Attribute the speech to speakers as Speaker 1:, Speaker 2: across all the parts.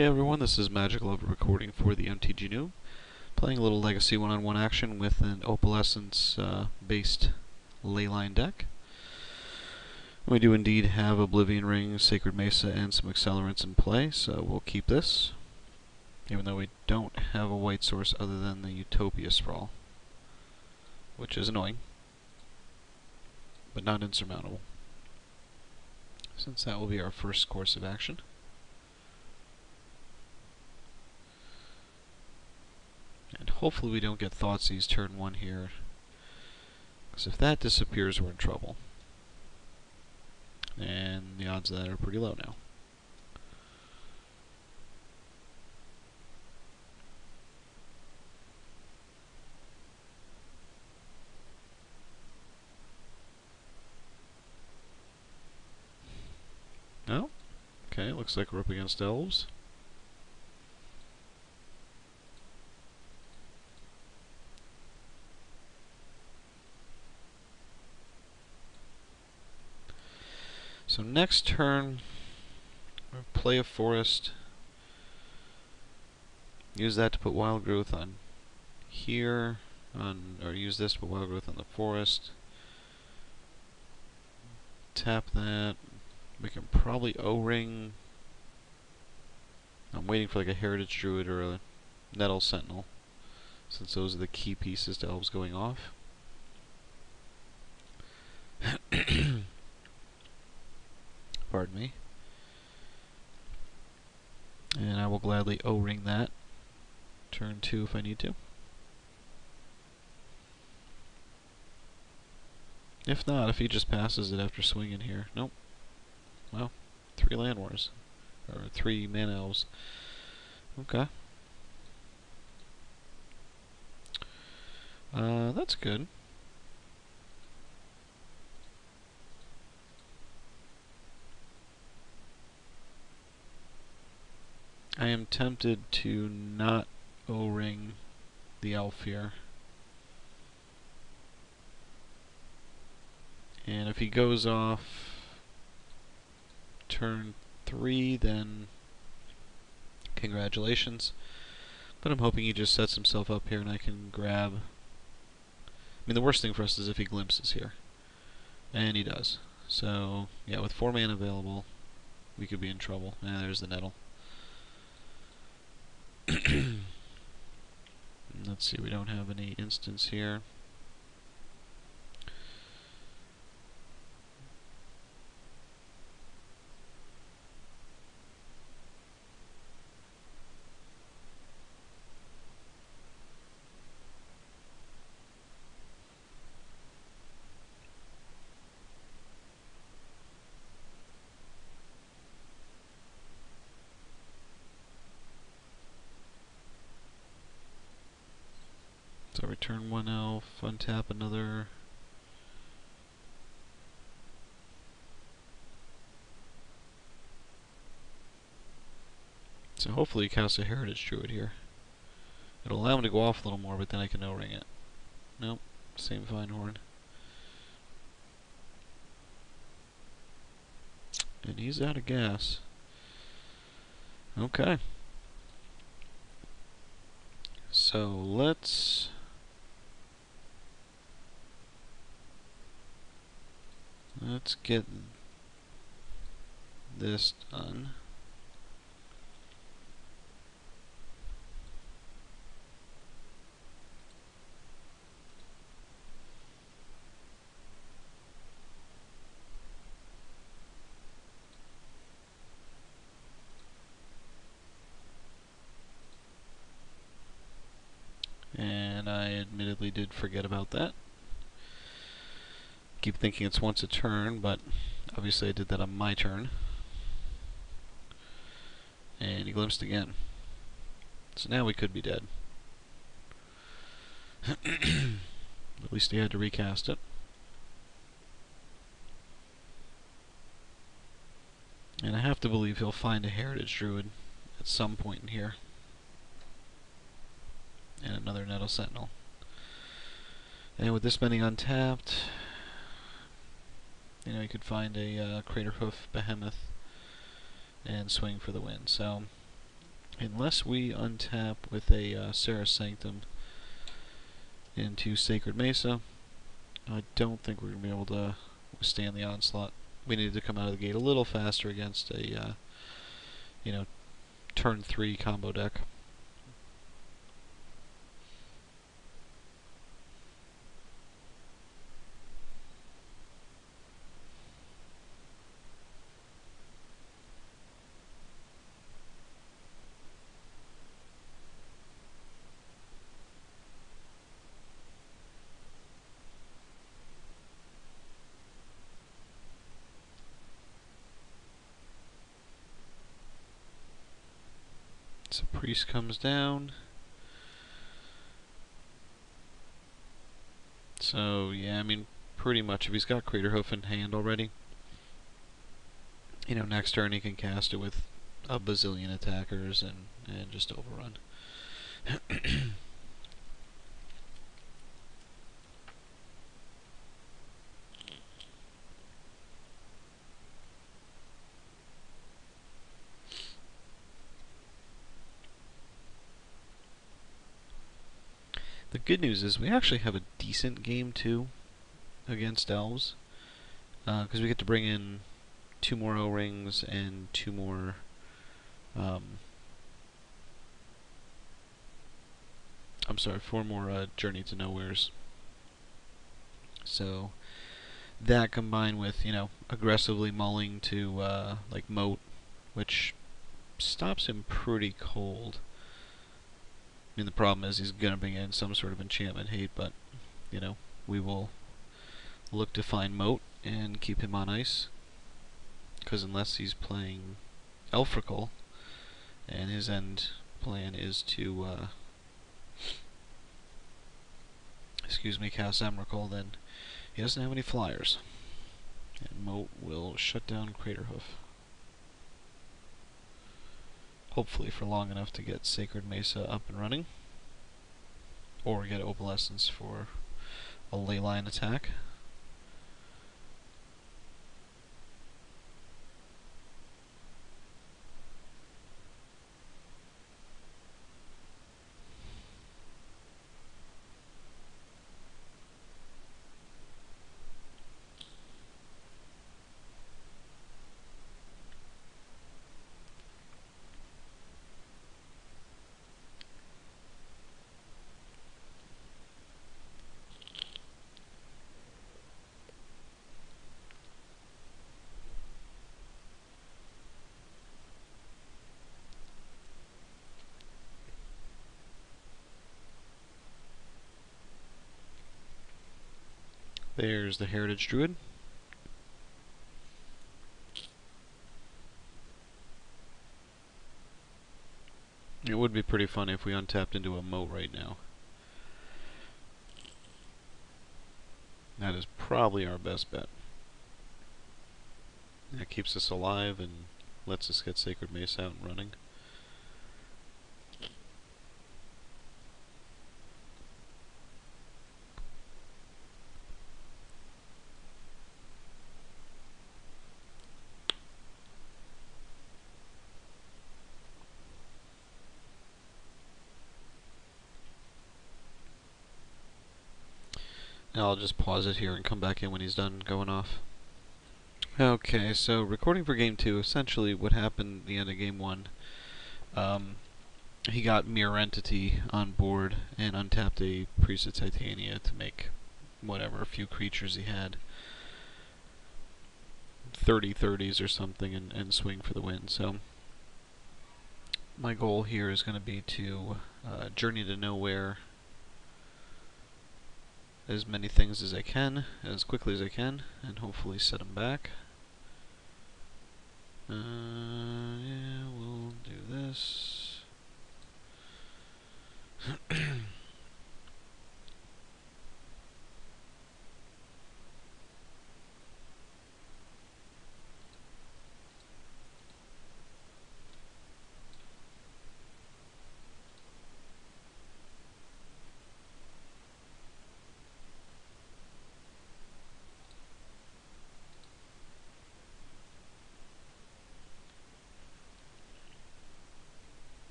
Speaker 1: Hey everyone, this is Magiclovr recording for the mtgnoob, playing a little legacy one-on-one action with an Opalesense based leyline deck. We do indeed have Oblivion Ring, Sacred Mesa, and some accelerants in play, so we'll keep this, even though we don't have a white source other than the Utopia Sprawl, which is annoying, but not insurmountable, since that will be our first course of action. And hopefully we don't get Thoughtseize turn 1 here, because if that disappears we're in trouble. And the odds of that are pretty low now. Oh, okay, looks like we're up against Elves. So next turn, we'll play a forest, use that to put wild growth on here, or use this to put wild growth on the forest. Tap that. We can probably O-ring. I'm waiting for like a Heritage Druid or a Nettle Sentinel, since those are the key pieces to Elves going off. Pardon me. And I will gladly O-ring that. Turn 2 if I need to. If not, if he just passes it after swinging here. Nope. Well, 3 land wars. Or 3 mana elves. Okay. That's good. I am tempted to not O-ring the elf here. And if he goes off turn 3, then congratulations. But I'm hoping he just sets himself up here and I can grab. I mean, the worst thing for us is if he glimpses here. And he does. So, yeah, with 4 mana available, we could be in trouble. There's the Nettle. Let's see, we don't have any instants here. So return 1 elf, untap another. So hopefully he casts a Heritage Druid here. It'll allow him to go off a little more, but then I can O-ring it. Nope, same Vinehorn. And he's out of gas. Okay. So let's get this done. And I admittedly did forget about that. Keep thinking it's once a turn, but obviously I did that on my turn. And he glimpsed again. So now we could be dead. At least he had to recast it. And I have to believe he'll find a Heritage Druid at some point in here. And another Nettle Sentinel. And with this many untapped, you know, you could find a Craterhoof Behemoth and swing for the win. So Unless we untap with a Serra Sanctum into Sacred Mesa, I don't think we're going to be able to withstand the onslaught. We needed to come out of the gate a little faster against a, turn 3 combo deck. So priest comes down. So yeah, I mean, pretty much if he's got Craterhoof in hand already, next turn he can cast it with a bazillion attackers and just overrun. The good news is we actually have a decent game too against Elves, because we get to bring in 2 more O-rings and 2 more I'm sorry, 4 more Journey to Nowheres. So that combined with, aggressively mulling to like Moat, which stops him pretty cold. I mean, the problem is he's going to bring in some sort of enchantment hate, but, we will look to find Moat and keep him on ice. Because unless he's playing Elfrical, and his end plan is to, cast Emrakul, then he doesn't have any flyers. And Moat will shut down Craterhoof. Hopefully for long enough to get Sacred Mesa up and running. Or get Opalesense for a leyline attack. There's the Heritage Druid. It would be pretty funny if we untapped into a Moat right now. That is probably our best bet. That keeps us alive and lets us get Sacred Mesa out and running. I'll just pause it here and come back in when he's done going off. Okay, so recording for Game 2, essentially what happened at the end of Game 1, he got Mirror Entity on board and untapped a Priest of Titania to make whatever, a few creatures he had. 30/30s or something and swing for the win. So my goal here is going to be to Journey to Nowhere as many things as I can, as quickly as I can, and hopefully set them back. Yeah, we'll do this.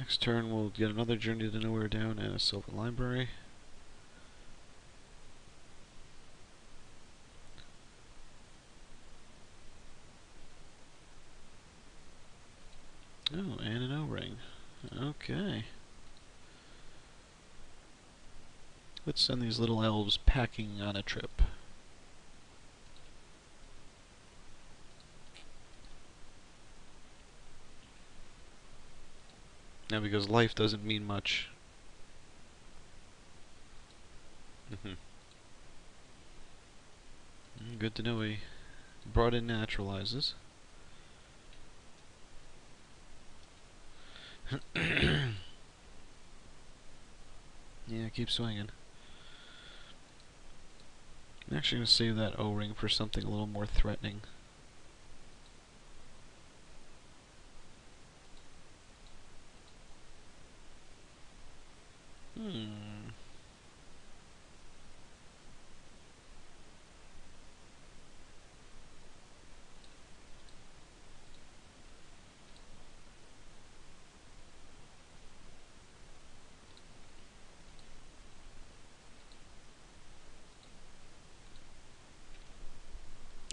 Speaker 1: Next turn we'll get another Journey to Nowhere down and a Silver Library. Oh, and an O-ring. Okay. Let's send these little elves packing on a trip. Now, because life doesn't mean much. Good to know he brought in naturalizes. Yeah, keep swinging. I'm actually going to save that O-ring for something a little more threatening.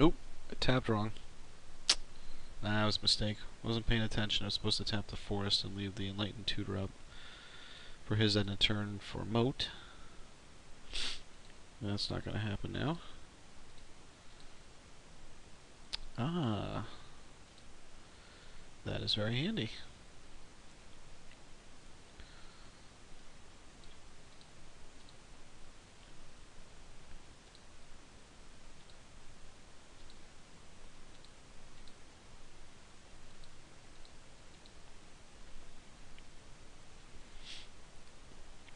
Speaker 1: Oop, I tapped wrong. Nah, that was a mistake. Wasn't paying attention. I was supposed to tap the forest and leave the Enlightened Tutor up for his end of turn for moat. That's not going to happen now. Ah, that is very handy.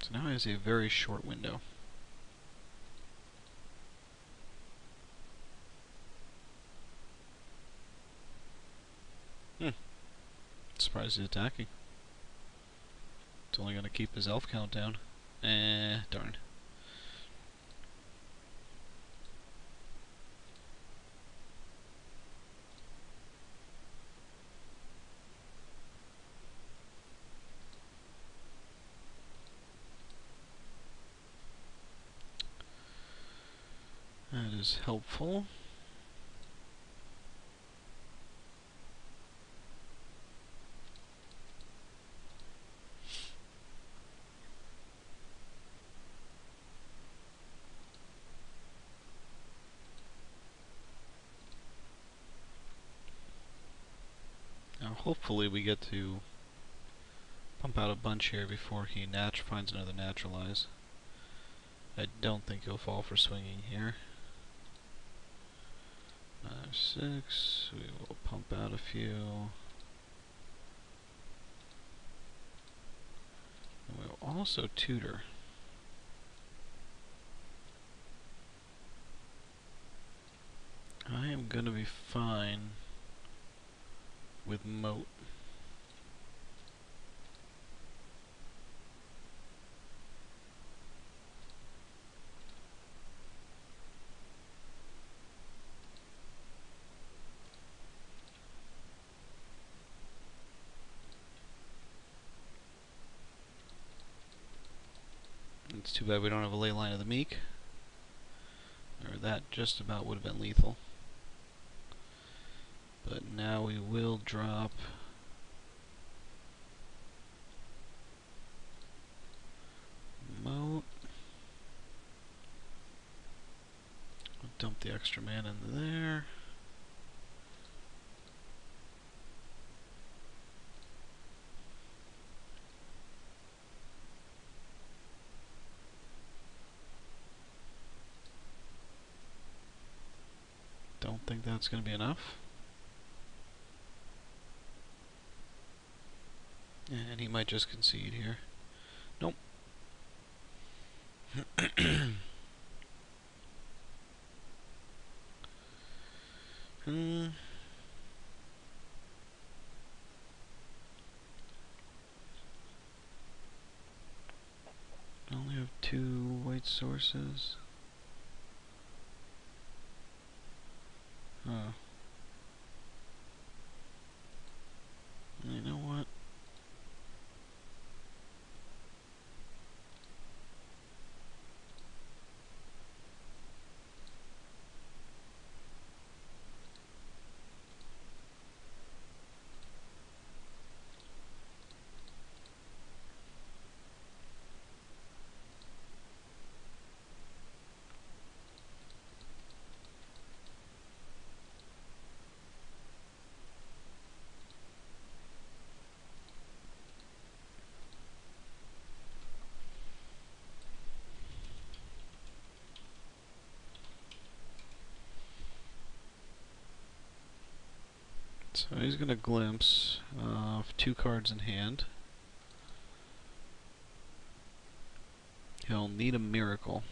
Speaker 1: So now he has a very short window. Surprised he's attacking. It's only going to keep his elf count down. Darn. That is helpful. Now hopefully we get to pump out a bunch here before he finds another naturalize. I don't think he'll fall for swinging here. 5, 6, we will pump out a few. And we'll also tutor. I am gonna be fine with moat. It's too bad we don't have a ley line of the meek. Or that just about would have been lethal. But now we will drop moat. We'll dump the extra mana into there. Don't think that's going to be enough. And he might just concede here. Nope. I only have 2 white sources. Huh. You know what? So he's going to glimpse of 2 cards in hand. He'll need a miracle.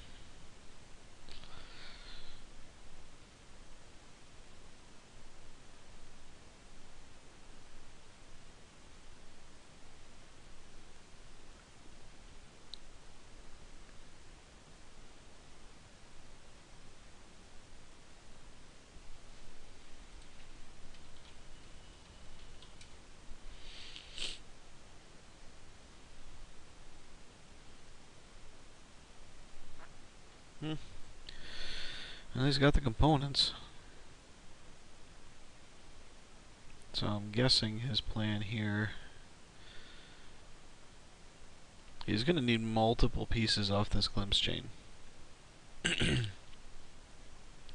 Speaker 1: Well, he's got the components. So I'm guessing his plan here, he's going to need multiple pieces off this glimpse chain.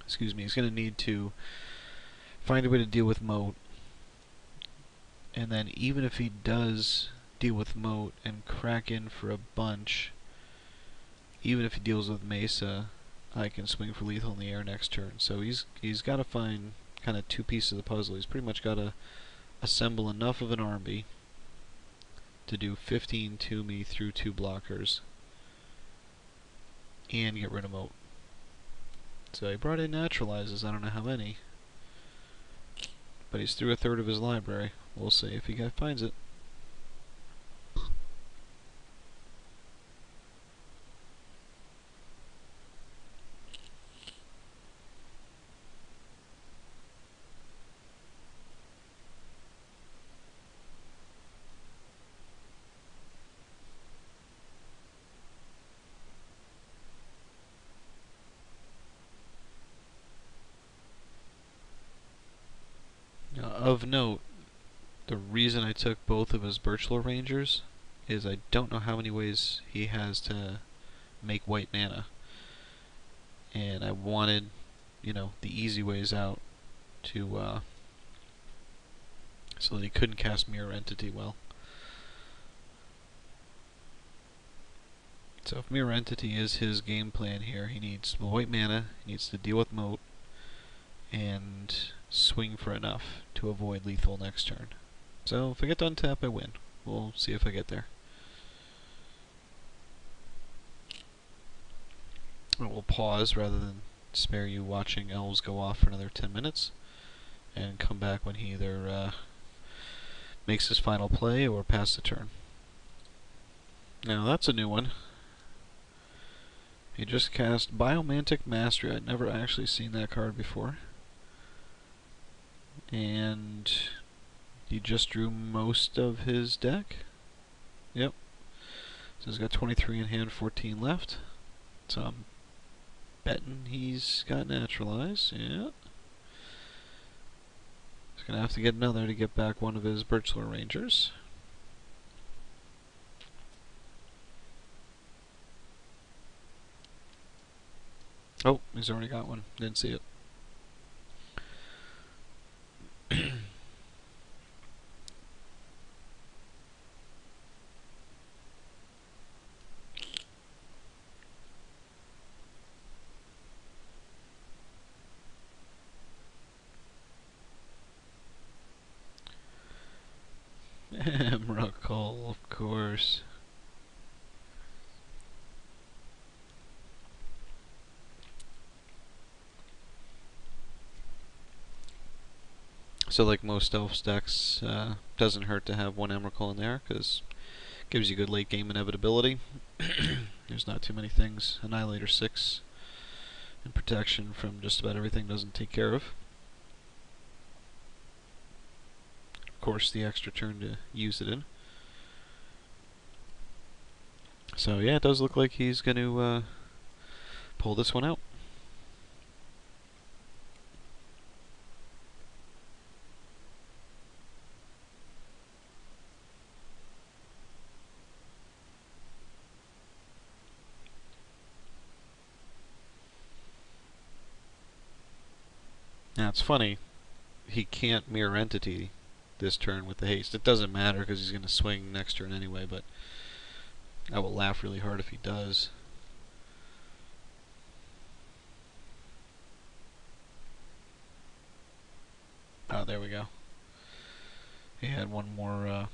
Speaker 1: Excuse me, he's going to need to find a way to deal with moat. And then even if he does deal with moat and crack in for a bunch, even if he deals with Mesa, I can swing for lethal in the air next turn. So he's got to find kind of 2 pieces of the puzzle. He's pretty much got to assemble enough of an army to do 15 to me through 2 blockers and get rid of moat. So he brought in naturalizes, I don't know how many, but he's through 1/3 of his library. We'll see if he finds it. Of note, the reason I took both of his Birchlore Rangers is I don't know how many ways he has to make white mana. And I wanted, you know, the easy ways out to, so that he couldn't cast Mirror Entity well. So if Mirror Entity is his game plan here, he needs white mana, he needs to deal with moat, and swing for enough to avoid lethal next turn. So if I get to untap, I win. We'll see if I get there. We'll pause rather than spare you watching Elves go off for another 10 minutes, and come back when he either makes his final play or pass the turn. Now that's a new one. He just cast Biomantic Mastery. I'd never actually seen that card before. And he just drew most of his deck. Yep. So he's got 23 in hand, 14 left. So I'm betting he's got naturalized. Yeah. He's going to have to get another to get back one of his Birchlore Rangers. Oh, he's already got one. Didn't see it. Mrorangeguy, of course. So like most Elves decks, doesn't hurt to have 1 Emrakul in there, because it gives you good late game inevitability. There's not too many things Annihilator 6 and protection from just about everything doesn't take care of. Of course, the extra turn to use it in. So yeah, it does look like he's going to pull this one out. Now it's funny, he can't Mirror Entity this turn with the haste. It doesn't matter because he's going to swing next turn anyway, but I will laugh really hard if he does. Oh, there we go. he had one more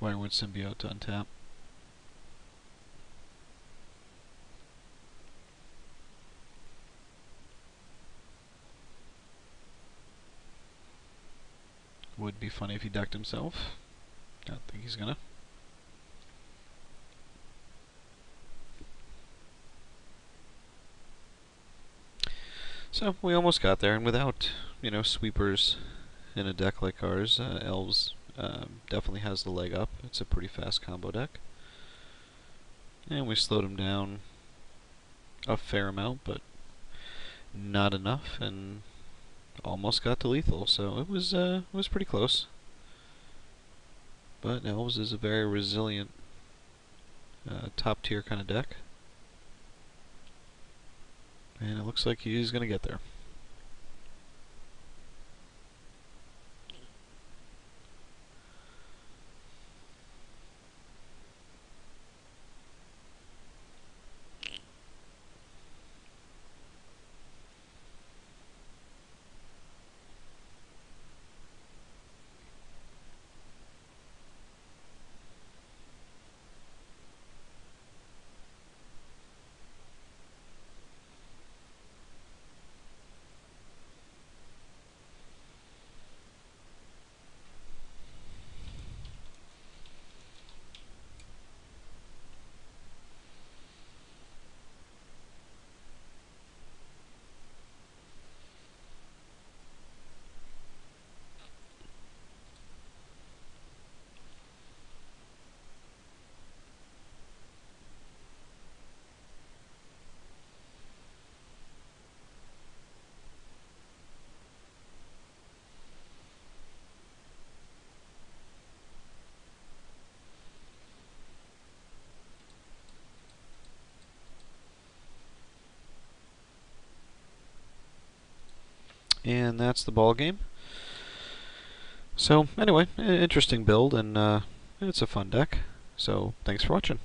Speaker 1: Wirewood Symbiote to untap. Would be funny if he decked himself. Don't think he's gonna. So we almost got there, and without, you know, sweepers in a deck like ours, Elves definitely has the leg up. It's a pretty fast combo deck. And we slowed him down a fair amount, but not enough, and almost got to lethal, so it was pretty close. But Elves is a very resilient top tier kind of deck. And it looks like he's going to get there. And that's the ball game. So anyway, interesting build, and it's a fun deck. So thanks for watching.